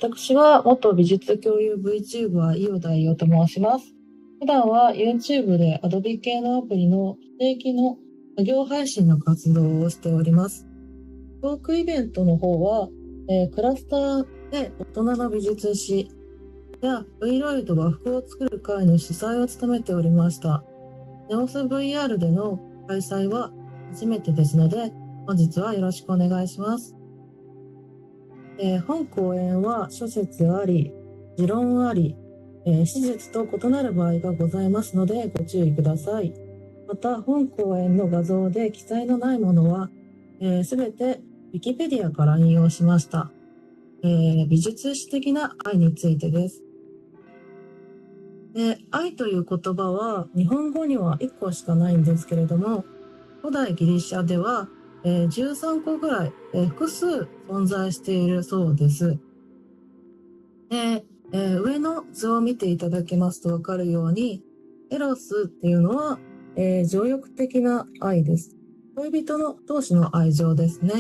私は元美術共有 VTuber 伊予田伊予と申します。普段は YouTube で Adobe 系のアプリの不定期の作業配信の活動をしております。トークイベントの方は、クラスターで大人の美術史や V-Roid 和服を作る会の主催を務めておりました。ネオス VR での開催は初めてですので、本日はよろしくお願いします。本講演は諸説あり、持論あり、史実と異なる場合がございますのでご注意ください。また、本講演の画像で記載のないものは、すべて Wikipedia から引用しました。美術史的な愛についてです。愛という言葉は日本語には1個しかないんですけれども、古代ギリシャでは13個ぐらい、複数存在しているそうです。上の図を見ていただけますと分かるように、エロスっていうのは、情欲的な愛です。恋人の同士の愛情ですね。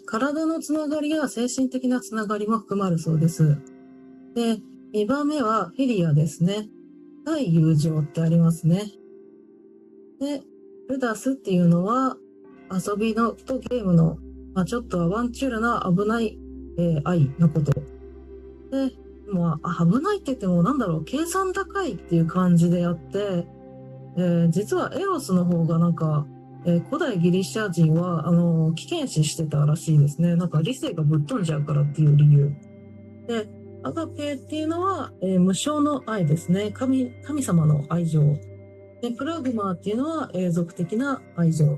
体のつながりや精神的なつながりも含まるそうです。で、2番目はフィリアですね。対友情ってありますね。で、ルダスっていうのは遊びのとゲームの、ちょっとアバンチュールな危ない、愛のこと。で、危ないって言っても計算高いっていう感じであって、実はエロスの方が古代ギリシャ人は危険視してたらしいですね。理性がぶっ飛んじゃうからっていう理由。で、アガペっていうのは、無償の愛ですね。神様の愛情。で、プラグマっていうのは永続的な愛情。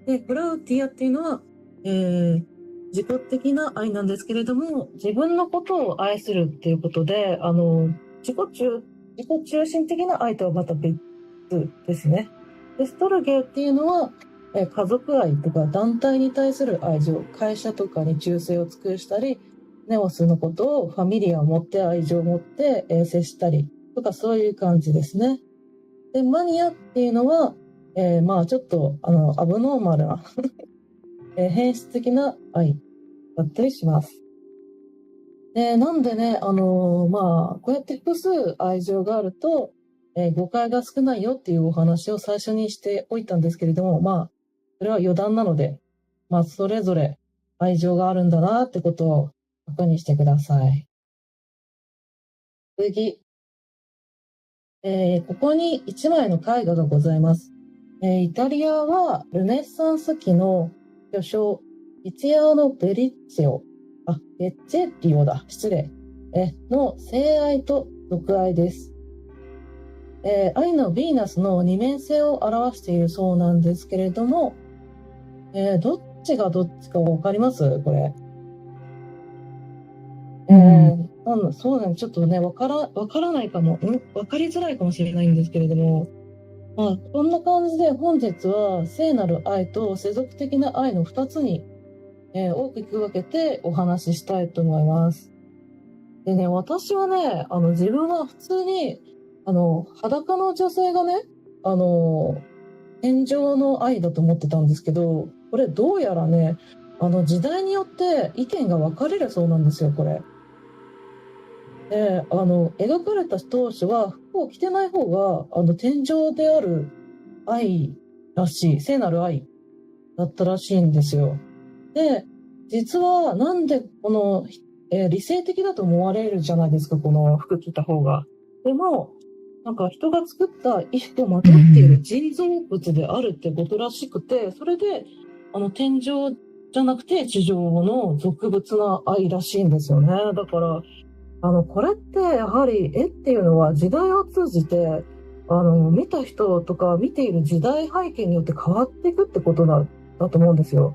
で、プラウティアっていうのは、自己的な愛なんですけれども、自分のことを愛するっていうことで、自己中心的な愛とはまた別ですね。で、ストルゲーっていうのは、家族愛とか団体に対する愛情、会社とかに忠誠を尽くしたり、ネオスのことをファミリアを持って愛情を持って、接したりとかそういう感じですね。で、マニアっていうのは、ちょっとアブノーマルな変質的な愛だったりします。で、なんでね、こうやって複数愛情があると、誤解が少ないよっていうお話を最初にしておいたんですけれども、それは余談なので、それぞれ愛情があるんだなってことを確認してください。次。ここに1枚の絵画がございます。イタリアはルネッサンス期の巨匠、ティツィアーノ・ベッチェリオだ、失礼、の性愛と独愛です。愛のヴィーナスの二面性を表しているそうなんですけれども、どっちがどっちかわかりますこれ。そうね、ちょっとね、わからないかも、わかりづらいかもしれないんですけれども、こんな感じで本日は聖なる愛と世俗的な愛の2つに、大きく分けてお話ししたいと思います。でね、私はね、自分は普通に、裸の女性がね、天上の愛だと思ってたんですけど、これどうやらね、時代によって意見が分かれるそうなんですよ、これ。で、描かれた当初は服を着てない方が、天上である愛らしい、聖なる愛だったらしいんですよ。で、実はなんでこの、理性的だと思われるじゃないですか、この服着た方が。でも、人が作った衣服をまとっている人造物であるってことらしくて、それで、天上じゃなくて地上の俗物な愛らしいんですよね。だから、これってやはり絵っていうのは時代を通じて、見た人とか見ている時代背景によって変わっていくってことだと思うんですよ。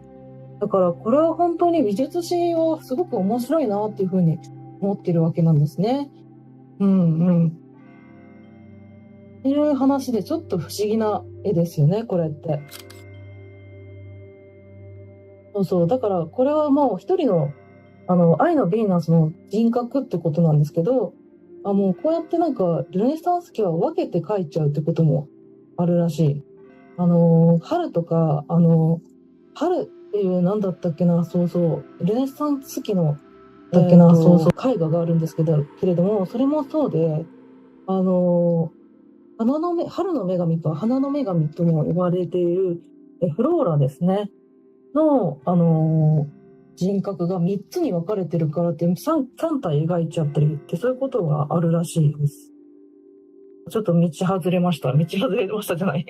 だからこれは本当に美術史はすごく面白いなっていうふうに思ってるわけなんですね。っていう話でちょっと不思議な絵ですよね、これって。だからこれはもう一人の愛のヴィーナスの人格ってことなんですけど、もうこうやってルネサンス期は分けて描いちゃうってこともあるらしい。春とか、春っていう何だったっけな、ルネサンス期のだっけな、そうそう、絵画があるんですけれども、それもそうで、春の女神か、花の女神とも呼ばれているフローラですね、の、人格が3つに分かれてるからって 3体描いちゃったりって、そういうことがあるらしいです。ちょっと道外れました。道外れましたじゃない。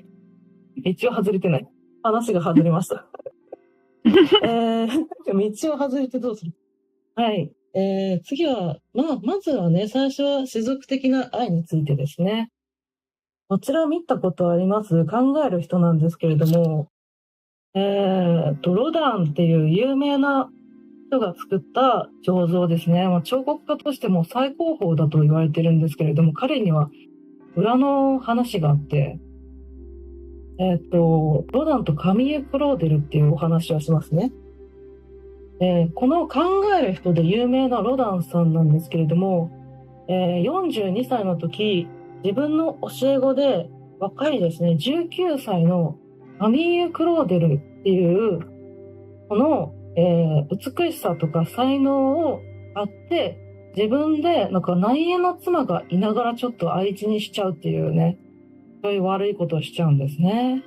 道は外れてない。話が外れました。道を外れてどうする？はい。次は、まずはね、最初は種族的な愛についてですね。こちら見たことあります？考える人なんですけれども、ロダンっていう有名な人が作った彫像ですね。彫刻家としても最高峰だと言われてるんですけれども、彼には裏の話があって、ロダンとカミーユ・クローデルっていうお話をしますね。この考える人で有名なロダンさんなんですけれども、42歳の時、自分の教え子で若いですね、19歳のカミーユ・クローデルっていうこの、美しさとか才能をあって自分でなんか内縁の妻がいながらちょっと愛人にしちゃうっていうね、そういう悪いことをしちゃうんですね。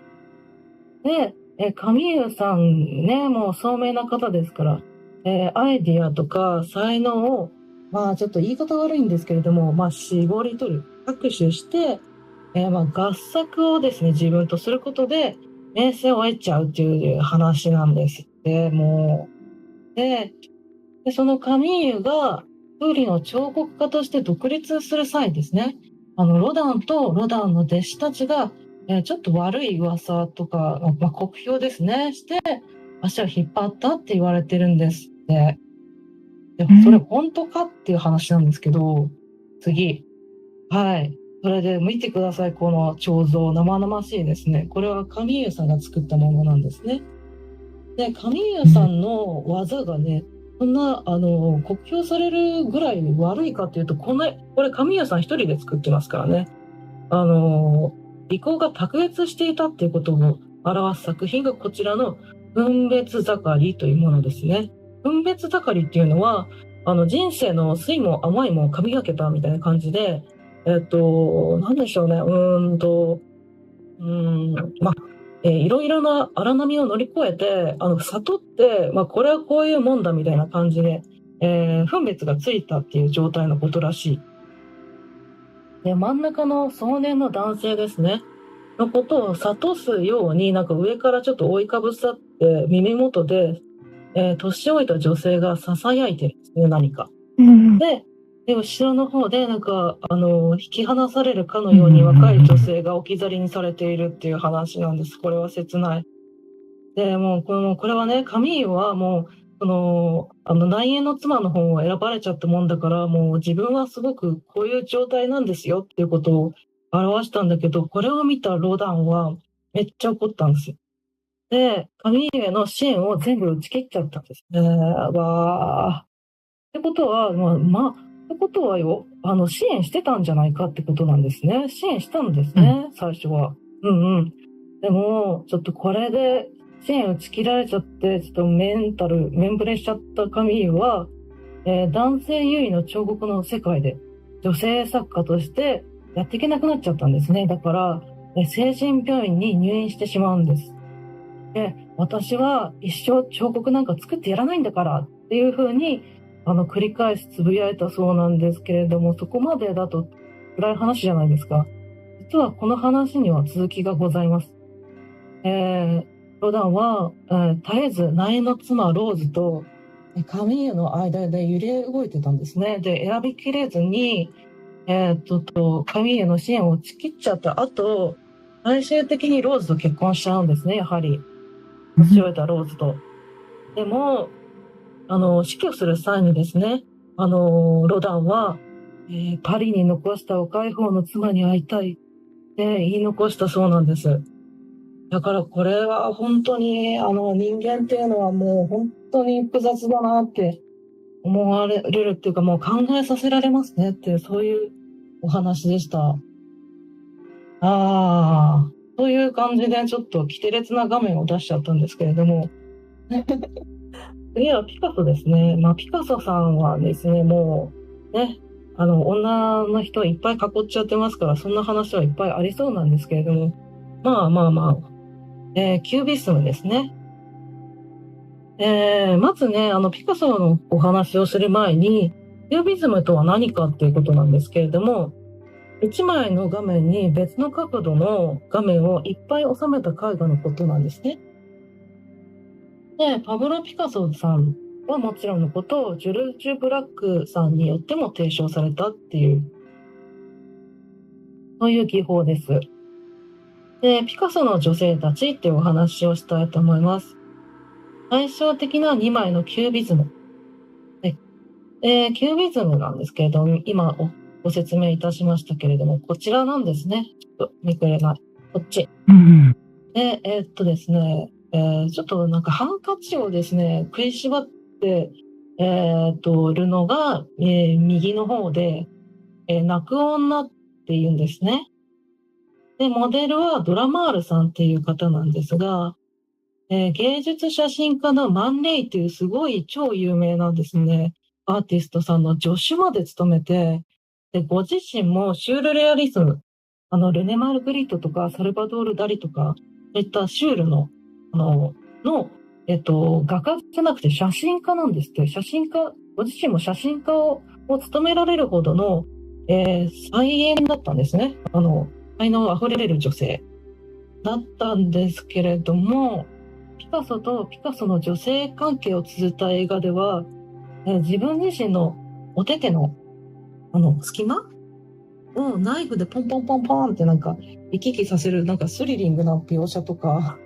で、カミーユさんね、もう聡明な方ですから、アイディアとか才能を、ちょっと言い方悪いんですけれども、絞り取る、搾取して、合作をですね、自分とすることで、名声を得ちゃうっていう話なんですって、もう。で、そのカミーユが、一人の彫刻家として独立する際ですね、ロダンとロダンの弟子たちが、ちょっと悪い噂とか、酷評ですね、して、足を引っ張ったって言われてるんですって。でそれ本当かっていう話なんですけど、次。はい。それで見てください、この彫像。生々しいですね。これはカミーユさんが作ったものなんですね。で、カミーユさんの技がね、そんな、酷評されるぐらい悪いかというと、これカミーユさん一人で作ってますからね。技巧が卓越していたっていうことを表す作品がこちらの分別盛りというものですね。分別盛りっていうのは、人生の酸いも甘いも噛み分けたみたいな感じで、なんでしょうね。いろいろな荒波を乗り越えて、悟って、これはこういうもんだみたいな感じで、分別がついたっていう状態のことらしい。で、真ん中の壮年の男性ですね、のことを諭すように、なんか上からちょっと覆いかぶさって耳元で、年老いた女性が囁いてるんですね、何か。で、後ろの方でなんか引き離されるかのように若い女性が置き去りにされているっていう話なんです。これは切ない。で、もうこれはね、カミーユはもう内縁の妻の方を選ばれちゃったもんだから、もう自分はすごくこういう状態なんですよっていうことを表したんだけど、これを見たロダンはめっちゃ怒ったんです。で、カミーユへの支援を全部打ち切っちゃったんですね。ってことは、ってことはよ、支援してたんじゃないかってことなんですね。支援したんですね、最初は。でも、ちょっとこれで支援打ち切られちゃって、ちょっとメンブレしちゃったカミーユは、男性優位の彫刻の世界で女性作家としてやっていけなくなっちゃったんですね。だから、精神病院に入院してしまうんです。で、私は一生彫刻なんか作ってやらないんだからっていうふうに繰り返しつぶやいたそうなんですけれども、そこまでだと暗い話じゃないですか。実はこの話には続きがございます。ロダンは、絶えず内縁の妻ローズとカミーユの間で揺れ動いてたんですね。で、選びきれずに、カミーユの支援を打ち切っちゃった後、最終的にローズと結婚しちゃうんですね、やはり。年老いたローズと。でも、死去する際にですね、ロダンは、パリに残した若い方の妻に会いたいって言い残したそうなんです。だからこれは本当に人間っていうのはもう本当に複雑だなって思われるっていうか、もう考えさせられますねっていう、そういうお話でした。という感じでちょっと奇烈な画面を出しちゃったんですけれども次はピカソですね。ピカソさんはですね、もう、ね、女の人いっぱい囲っちゃってますから、そんな話はいっぱいありそうなんですけれども、キュービスムですね。まずね、ピカソのお話をする前に、キュービズムとは何かっていうことなんですけれども、1枚の画面に別の角度の画面をいっぱい収めた絵画のことなんですね。で、パブロ・ピカソさんはもちろんのこと、ジュルジュ・ブラックさんによっても提唱されたっていう、そういう技法です。で、ピカソの女性たちっていうお話をしたいと思います。対照的な2枚のキュービズム。キュービズムなんですけれども、今ご説明いたしましたけれども、こちらなんですね。ちょっとめくれない。こっち。で、ですね、ちょっとなんかハンカチをですね、食いしばって、るのが、右の方で、泣く女っていうんですね。で、モデルはドラマールさんっていう方なんですが、芸術写真家のマン・レイっていうすごい超有名なんですね。アーティストさんの助手まで務めて、で、ご自身もシュールレアリズム、ルネ・マルグリットとかサルバドール・ダリとか、そういったシュールの、画家じゃなくて写真家なんですって。写真家、ご自身も写真家を務められるほどの、才媛だったんですね。才能あふれる女性だったんですけれども、ピカソとピカソの女性関係を綴った映画では、自分自身のお手手の隙間をナイフでポンポンポンポンってなんか行き来させるなんかスリリングな描写とか、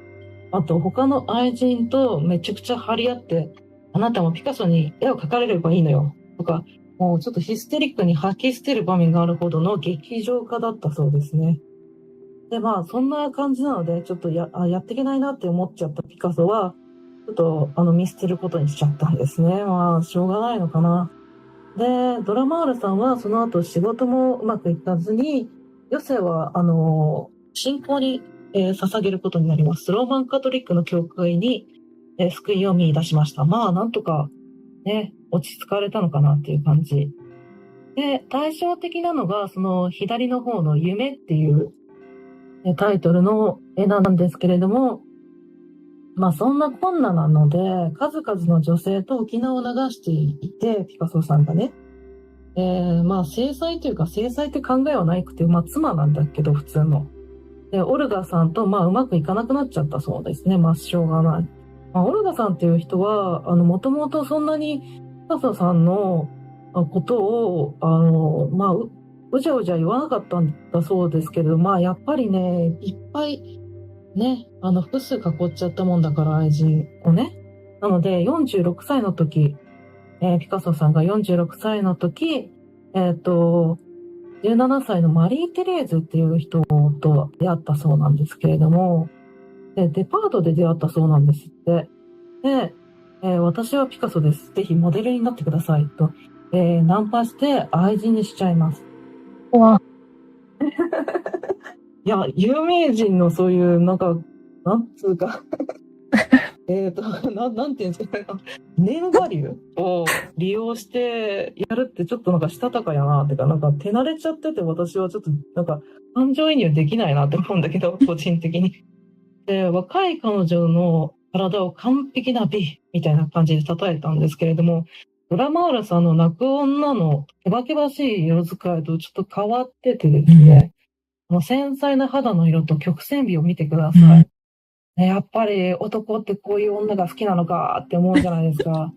あと他の愛人とめちゃくちゃ張り合って、あなたもピカソに絵を描かれればいいのよとか、もうちょっとヒステリックに吐き捨てる場面があるほどの劇場家だったそうですね。で、そんな感じなので、ちょっとやっていけないなって思っちゃったピカソは、ちょっと見捨てることにしちゃったんですね。しょうがないのかな。で、ドラマールさんはその後仕事もうまくいかずに、余生は、信仰に、捧げることになります。ローマンカトリックの教会に、救いを見出しました。なんとか、ね、落ち着かれたのかなっていう感じ。で、対照的なのが、その左の方の夢っていうタイトルの絵なんですけれども、そんな困難なので、数々の女性と沖縄を流していて、ピカソさんがね。制裁というか、制裁って考えはなくて、妻なんだけど、普通の。で、オルガさんと、うまくいかなくなっちゃったそうですね。しょうがない。オルガさんっていう人は、もともとそんなに、ピカソさんのことを、うじゃうじゃ言わなかったんだそうですけど、やっぱりね、いっぱい、ね、複数囲っちゃったもんだから、愛人をね。なので、46歳の時、ピカソさんが46歳の時、17歳のマリー・テレーズっていう人と出会ったそうなんですけれども、デパートで出会ったそうなんですって。で、私はピカソです。ぜひモデルになってくださいと、ナンパして愛人にしちゃいます。いや、有名人のそういう、なんつうかなんていうんですかね、ネームバリューを利用してやるってちょっとしたたかやなってか、手慣れちゃってて私はちょっと感情移入できないなって思うんだけど、個人的に。で、若い彼女の体を完璧な美みたいな感じで例えたんですけれども、ドラマールさんの泣く女のけばけばしい色使いとちょっと変わっててですね、繊細な肌の色と曲線美を見てください。やっぱり男ってこういう女が好きなのかって思うじゃないですか。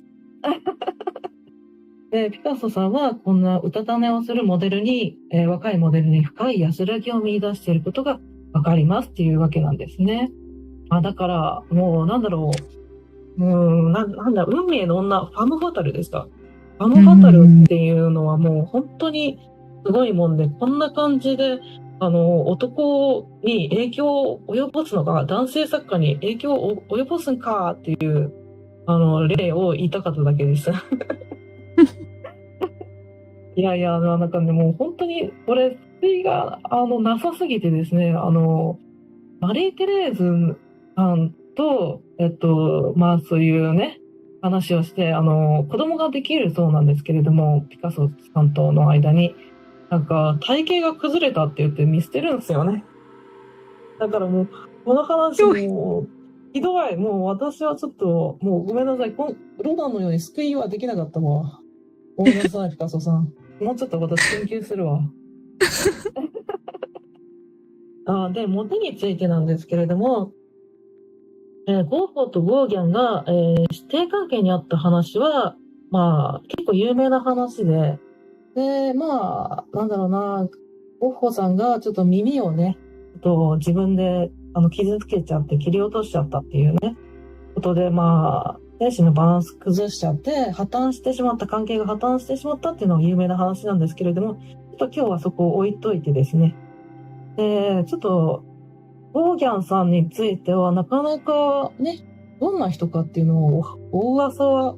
で、ピカソさんはこんなうたた寝をするモデルに、若いモデルに深い安らぎを見出していることがわかりますっていうわけなんですね。だから、もうなんだろう。運命の女、ファム・ファタルですか。ファム・ファタルっていうのはもう本当にすごいもんで、こんな感じで、男に影響を及ぼすのか、男性作家に影響を及ぼすんかっていう、例を言いたかっただけです。いやいや、もう本当に、これ、救いが、なさすぎてですね、マリー・テレーズさんと、そういうね、話をして、子供ができるそうなんですけれども、ピカソさんとの間に、なんか体型が崩れたって言って見捨てるんですよね。だからもう、この話もう、ひどい。もう私はちょっと、もうごめんなさい。ロダンのように救いはできなかったわ。ごめんなさい、ピカソさん。もうちょっと私研究するわ。で、モテについてなんですけれども、ゴッホとゴーギャンが、師弟関係にあった話は、まあ、結構有名な話で、で、まあ、なんだろうな、ゴッホさんがちょっと耳をね、自分で傷つけちゃって切り落としちゃったっていうね、ことで、まあ、精神のバランス崩しちゃって、関係が破綻してしまったっていうのが有名な話なんですけれども、ちょっと今日はそこを置いといてですね、で、ちょっと、ゴーギャンさんについてはなかなかね、どんな人かっていうのを大噂は、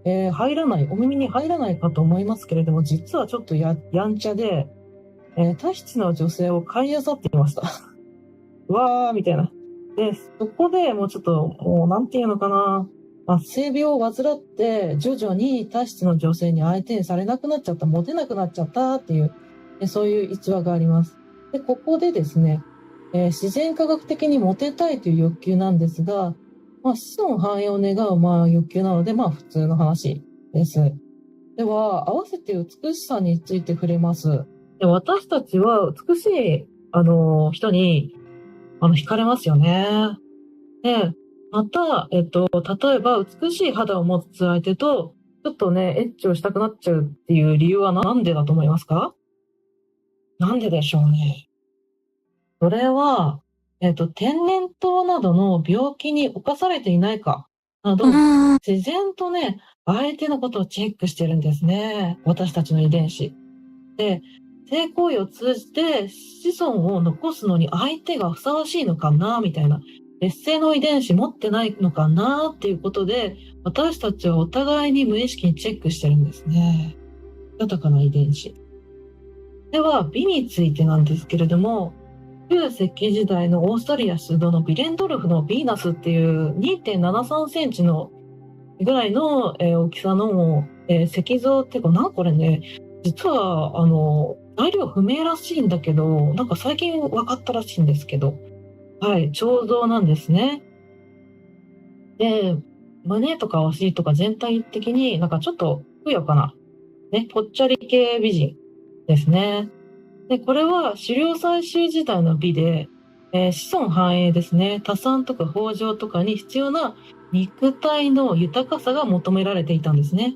お耳に入らないかと思いますけれども、実はちょっとやんちゃで、タヒチの女性を買い漁っていました。うわーみたいな。で、そこでもうちょっと、もうなんていうのかな、性病を患って徐々にタヒチの女性に相手にされなくなっちゃった、モテなくなっちゃったっていう、そういう逸話があります。で、ここでですね、自然科学的にモテたいという欲求なんですが、子孫繁栄を願う欲求なので、普通の話です。では、合わせて美しさについて触れます。で、私たちは美しい、人に、惹かれますよね。で、また、例えば美しい肌を持つ相手と、ちょっとね、エッチをしたくなっちゃうっていう理由はなんでだと思いますか？なんででしょうね。それは、天然痘などの病気に侵されていないかなど、自然とね、相手のことをチェックしてるんですね。私たちの遺伝子。で、性行為を通じて子孫を残すのに相手がふさわしいのかな、みたいな。劣勢の遺伝子持ってないのかなっていうことで、私たちはお互いに無意識にチェックしてるんですね。豊かな遺伝子。では、美についてなんですけれども、旧石器時代のオーストリア出土のビレンドルフのヴィーナスっていう2.73センチのぐらいの、大きさの、石像っていうか、これね、実は、材料不明らしいんだけど、なんか最近分かったらしいんですけど、はい、彫像なんですね。で、胸とかお尻とか全体的になんかちょっとふくよかな、ね、ぽっちゃり系美人ですね。で、これは狩猟採集時代の美で、子孫繁栄ですね。多産とか豊穣とかに必要な肉体の豊かさが求められていたんですね。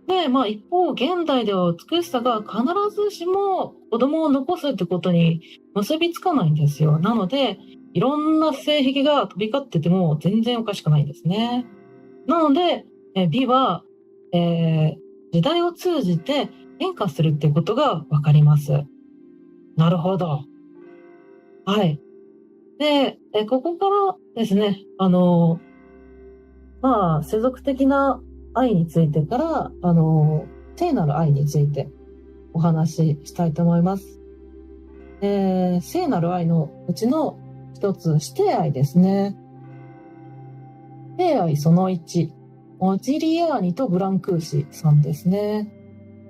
で、一方、現代では美しさが必ずしも子供を残すってことに結びつかないんですよ。なので、いろんな性癖が飛び交ってても全然おかしくないんですね。なので、美は、時代を通じて変化するっていうことがわかります。なるほど。はい。で、ここからですね、世俗的な愛についてから、聖なる愛についてお話ししたいと思います。聖なる愛のうちの一つ、師弟愛ですね。師弟愛その1、モジリアーニとブランクーシさんですね。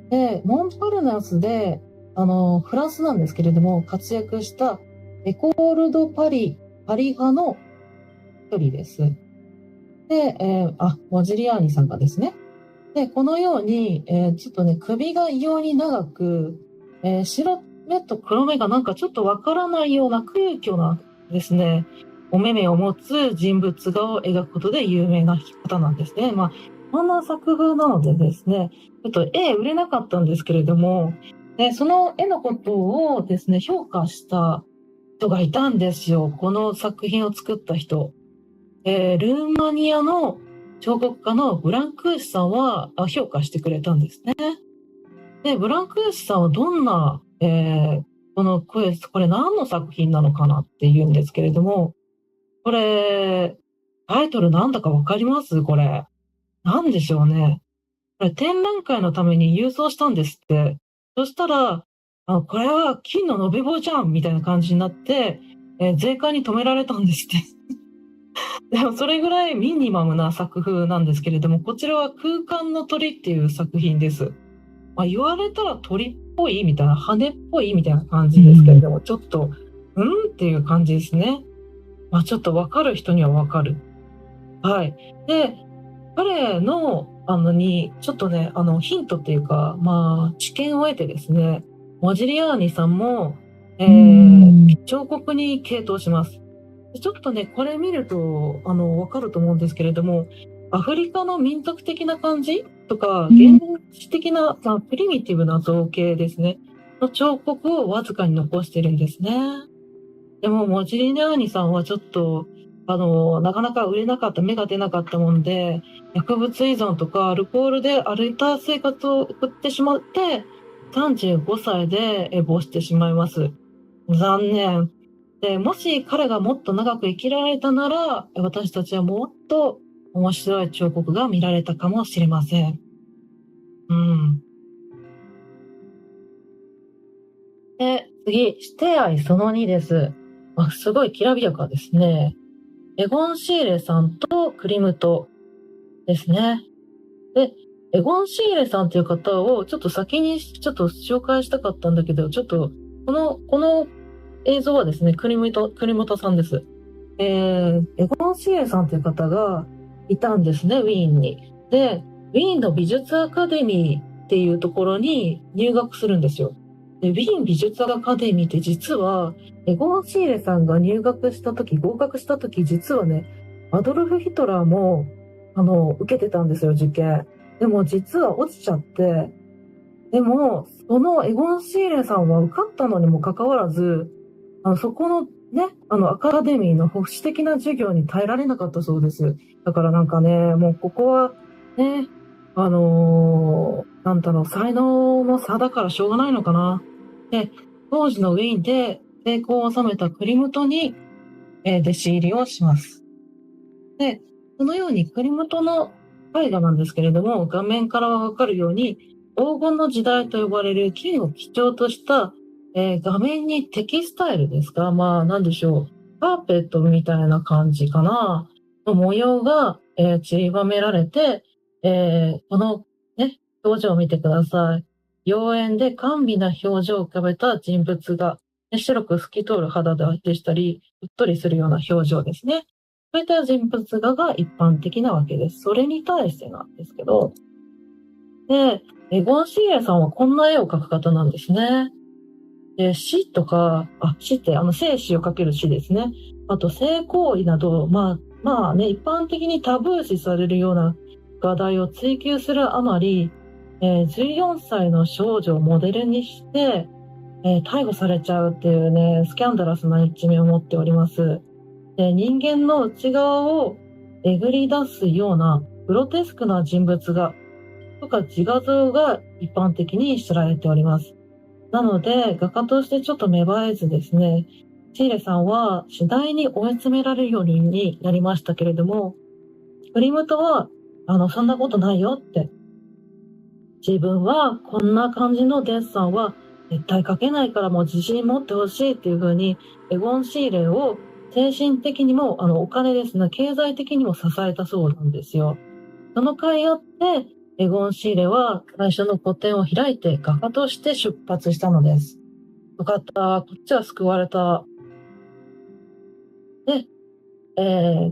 で、モンパルナスで、フランスなんですけれども、活躍したエコール・ド・パリ派の一人です。で、モジリアーニさんがですね。で、このように、ちょっとね、首が異様に長く、白目と黒目がなんかちょっとわからないような空虚なですね、お目目を持つ人物画を描くことで有名な方なんですね。こんな作風なのでですね、ちょっと絵売れなかったんですけれども、その絵のことをですね、評価した人がいたんですよ。この作品を作った人。ルーマニアの彫刻家のブランクーシさんは評価してくれたんですね。で、ブランクーシさんはどんな、これ何の作品なのかなっていうんですけれども、これ、タイトルなんだかわかります？これ。なんでしょうね。これ展覧会のために郵送したんですって。そしたら、これは金の延べ棒じゃんみたいな感じになって、税関に止められたんですって。でもそれぐらいミニマムな作風なんですけれども、こちらは空間の鳥っていう作品です。言われたら鳥っぽいみたいな、羽っぽいみたいな感じですけれども、ちょっと、っていう感じですね。ちょっとわかる人にはわかる。はい。で、彼の、ちょっとね、ヒントっていうか、知見を得てですね、モジリアーニさんも、彫刻に傾倒します。ちょっとね、これ見ると、わかると思うんですけれども、アフリカの民族的な感じとか、原始的な、プリミティブな造形ですね、の彫刻をわずかに残してるんですね。でも、モジリアーニさんはちょっと、なかなか売れなかった、芽が出なかったもんで、薬物依存とかアルコールで荒れた生活を送ってしまって、35歳で没してしまいます。残念。で、もし彼がもっと長く生きられたなら、私たちはもっと面白い彫刻が見られたかもしれません。うん。で、次、シテ愛その2です。すごいきらびやかですね。エゴン・シーレさんとクリムトですね。で、エゴン・シーレさんという方をちょっと先にちょっと紹介したかったんだけど、ちょっとこの映像はですね、クリムトさんです。エゴン・シーレさんという方がいたんですね、ウィーンに。で、ウィーンの美術アカデミーっていうところに入学するんですよ。で、ウィーン美術アカデミーって実は、エゴン・シーレさんが合格した時、実はね、アドルフ・ヒトラーも、受けてたんですよ、受験。でも実は落ちちゃって、でも、そのエゴン・シーレさんは受かったのにもかかわらず、そこのね、アカデミーの保守的な授業に耐えられなかったそうです。だからなんかね、もうここはね、なんだろう、才能の差だからしょうがないのかな。で、当時のウィーンで成功を収めたクリムトに、弟子入りをします。で、そのようにクリムトの絵画なんですけれども、画面からわかるように、黄金の時代と呼ばれる金を基調とした、画面にテキスタイルですか、なんでしょう、カーペットみたいな感じかな、の模様が、散りばめられて、このね、表情を見てください。妖艶で甘美な表情を浮かべた人物が、白く透き通る肌でしたり、うっとりするような表情ですね。そういった人物画が一般的なわけです。それに対してなんですけど、で、エゴン・シーレさんはこんな絵を描く方なんですね。で、死とか、死って生死をかける死ですね。あと性行為など、一般的にタブー視されるような画題を追求するあまり、14歳の少女をモデルにして、逮捕されちゃうっていうね、スキャンダラスな一面を持っております。で、人間の内側をえぐり出すようなグロテスクな人物画とか自画像が一般的に知られております。なので、画家としてちょっと芽生えずですね、シーレさんは次第に追い詰められるようになりましたけれども、クリムトは、そんなことないよって、自分はこんな感じのデッサンは絶対描けないからもう自信持ってほしいっていう風に、エゴン・シーレを精神的にも、お金ですね、経済的にも支えたそうなんですよ。その甲斐あって、エゴン・シーレは最初の個展を開いて画家として出発したのです。よかった。こっちは救われた。で、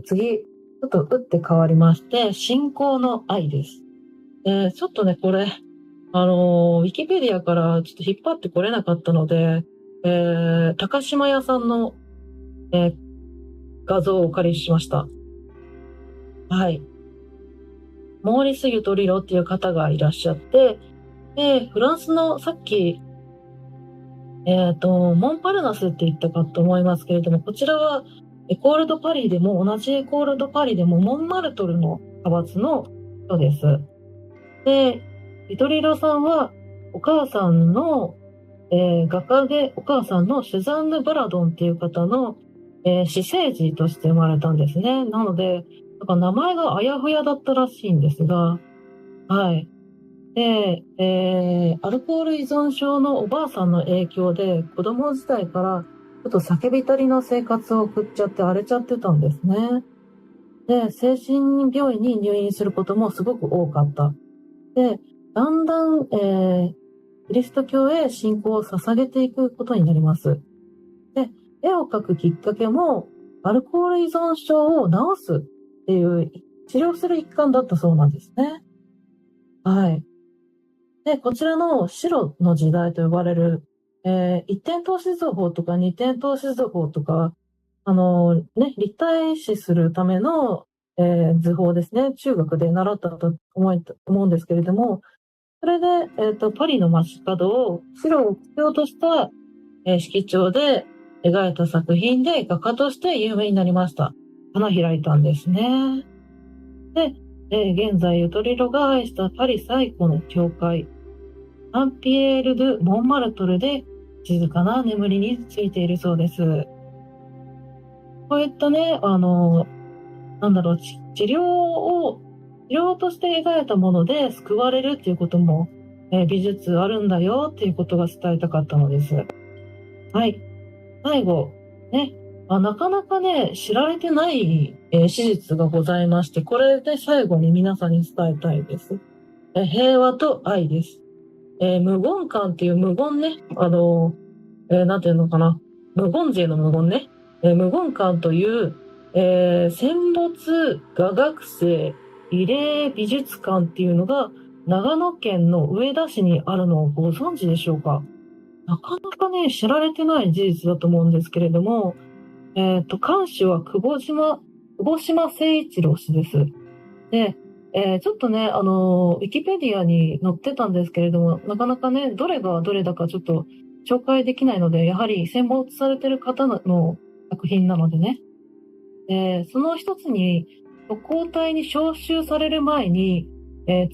次、ちょっと打って変わりまして、信仰の愛です。ちょっとね、これ、ウィキペディアからちょっと引っ張ってこれなかったので、高島屋さんの、画像をお借りしました。はい。モーリス・ユトリロっていう方がいらっしゃって、で、フランスのさっき、モンパルナスって言ったかと思いますけれども、こちらはエコール・ド・パリでも、同じエコール・ド・パリでも、モンマルトルの派閥の人です。で、ユトリロさんは、お母さんの、画家で、お母さんのシュザンヌ・バラドンっていう方の、私生児として生まれたんですね。なので、なんか名前があやふやだったらしいんですが、はい。で、アルコール依存症のおばあさんの影響で、子供時代からちょっと叫びたりの生活を送っちゃって荒れちゃってたんですね。で、精神病院に入院することもすごく多かった。で、だんだん、キリスト教へ信仰を捧げていくことになります。で、絵を描くきっかけも、アルコール依存症を治すっていう治療する一環だったそうなんですね。はい。で、こちらの白の時代と呼ばれる、一点透視図法とか二点透視図法とか、立体視するための、図法ですね。中学で習ったと思うんですけれども、それで、パリの街角を白を基調とした、色調で描いた作品で画家として有名になりました。花開いたんですね。で、現在ユトリロが愛したパリ最古の教会、サンピエール・ドゥ・モンマルトルで静かな眠りについているそうです。こういったね、治療として描いたもので救われるっていうことも、美術あるんだよっていうことが伝えたかったのです。はい。最後、ね、なかなかね、知られてない、史実がございまして、これで最後に皆さんに伝えたいです。平和と愛です。無言館っていう無言ね、なんていうのかな、無言勢の無言ね、無言館という、戦没画学生慰霊美術館っていうのが長野県の上田市にあるのをご存知でしょうか？なかなかね、知られてない事実だと思うんですけれども、館主は久保島誠一郎氏です。で、ちょっとね、ウィキペディアに載ってたんですけれども、なかなかね、どれがどれだかちょっと紹介できないので、やはり戦没されてる方の作品なのでね。その一つに、特攻隊に召集される前に、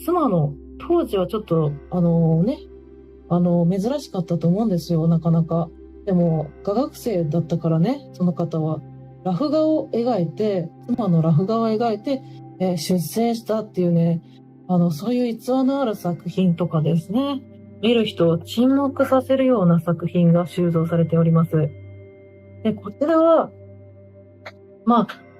妻の、当時はちょっと、珍しかったと思うんですよ、なかなか。でも、画学生だったからね、その方は。ラフ画を描いて、妻のラフ画を描いて、出征したっていうね、そういう逸話のある作品とかですね、見る人を沈黙させるような作品が収蔵されております。で、こちらは、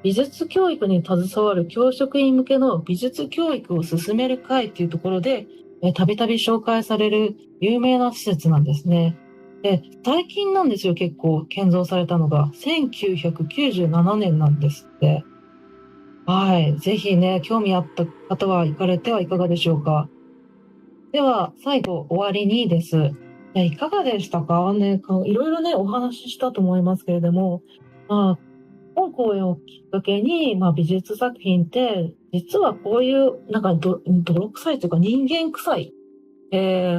美術教育に携わる教職員向けの美術教育を進める会っていうところで、たびたび紹介される有名な施設なんですね。で、最近なんですよ、結構建造されたのが。1997年なんですって。はい。ぜひね、興味あった方は行かれてはいかがでしょうか。では、最後、終わりにです。いかがでしたかね、いろいろね、お話ししたと思いますけれども、本公演をきっかけに、美術作品って、実はこういう、泥臭いというか人間臭い、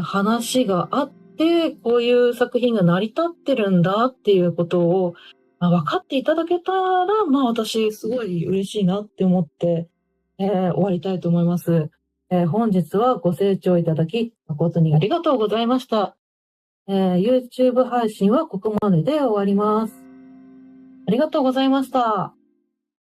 話があって、こういう作品が成り立ってるんだっていうことを、分かっていただけたら、私すごい嬉しいなって思って、終わりたいと思います。本日はご清聴いただき、誠にありがとうございました。YouTube 配信はここまでで終わります。ありがとうございました。